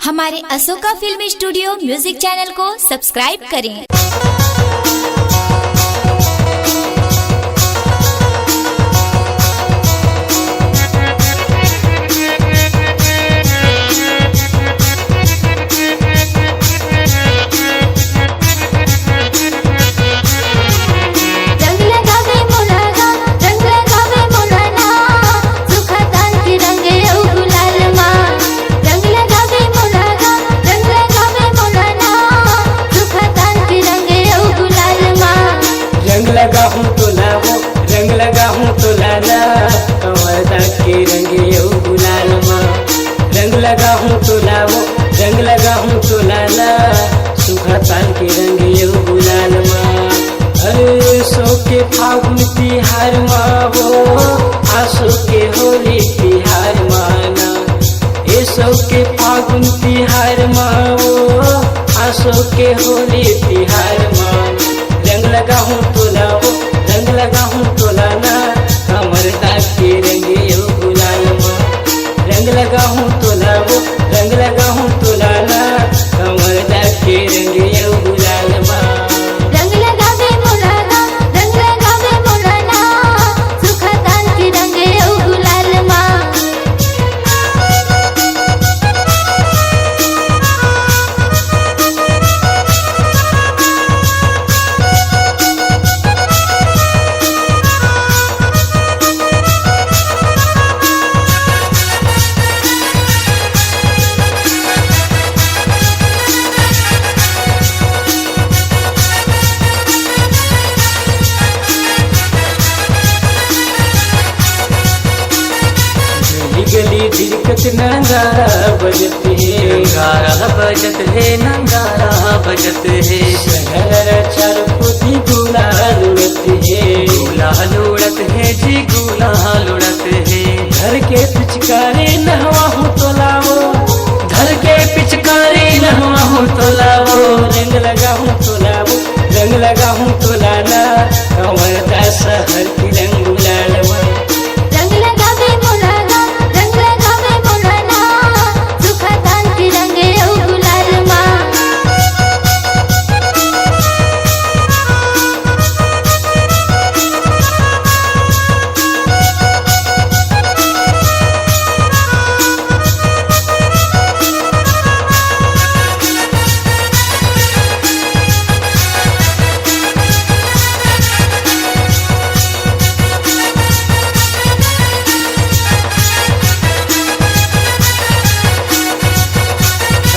हमारे Ashoka film studio music channel को subscribe करें। रंग लगा हूँ तो लाना कमर दाग के रंगे गुलाल माँ। रंग लगा हूँ तो लावो, रंग लगा हूँ तो लाना सूखा ताल के रंगे गुलाल माँ। अरे सो के फागुन तिहार माँ वो आसो के होली तिहार माना। ए सो के फागुन तिहार माँ वो आसो के होली तिहार माना। रंग लगा हूँ तो लावो, रंग लगा हूँ तो लाना कमर दाग के रंगे गुलाल माँ। रंग लगा हूँ तो लावो, रंग लगा हूँ तो लाना कमर दाग के रंगे गुलाल माँ। रंग लगावे मोलाना, रंग लगावे मोलाना सूखा ताल के रंगे गुलाल माँ। गली दिलकत नंगारा बजत है, नंगारा बजत है, नंगारा बजत है। शहर चार पुती गुलाल उड़त है, गुलाल उड़त है जी, गुलाल उड़त है। घर के पिचकारी नहवा हूँ तो लावो, घर के पिचकारी नहवा हूँ तो लावो। रंग लगा हूँ तो लावो, रंग लगा हूँ तो लाना कमर दा शहर की रंग गुलाल माँ। रंग लगावे मोलाना, रंग लगावे मोलाना सूखा ताल के रंगे गुलाल माँ।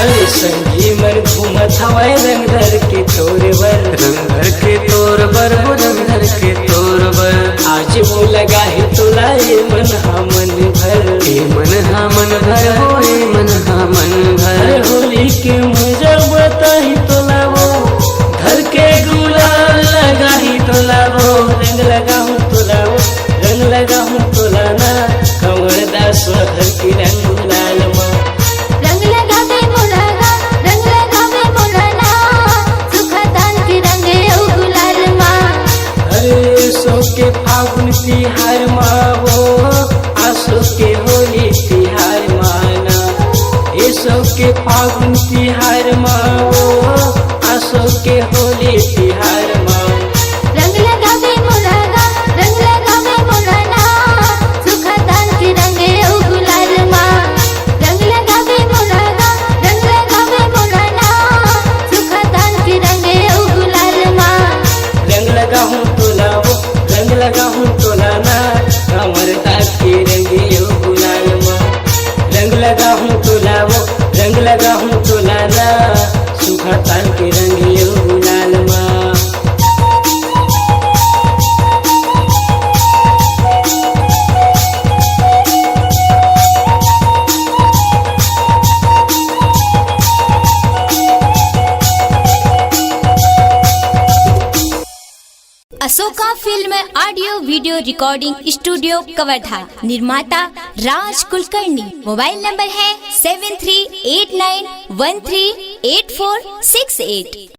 अरे संगी मन घूमत हवाए रंग धर के तोर बर, रंग धर के तोर बर, वो रंग धर के तोर बर। आज वो लगा है तो लाए मन हा मन भर। ए मन हा मन भर हो, ए मन हा मन अरे भर। होली के मजा बताही तो लावो, घर के गुलाल लगा ही तो लावो। रंग लगा हूँ तो लावो, रंग लगा हूँ तो लाना कमर दा शहर की रंग गुलाल माँ। रंग लगावे मोलाना, रंग लगावे मोलाना सूखा ताल के रंगे गुलाल माँ। अरे सो के फागुन तिहार माँ वो आसो के होली तिहार माना। ए सो के फागुन तिहार माँ वो आसो के होली तिहार माँ। रंग लगावे मोलाना, रंग लगावे मोलाना सूखा ताल के रंगे गुलाल माँ। रंग लगावे मोलाना, रंग लगावे मोलाना सूखा ताल के रंगे गुलाल माँ। रंग लगा हूँ तो लावो, रंग लगा हूँ तो लाना कमर दाग के रंगे गुलाल माँ। रंग लगा हूँ तो लावो, रंग लगा हूँ तो लाना सूखा ताल के रंगे गुलाल माँ। Ashoka film audio video recording studio Kawardha. निर्माता राज कुलकर्णी। मोबाइल नंबर है 7389138468।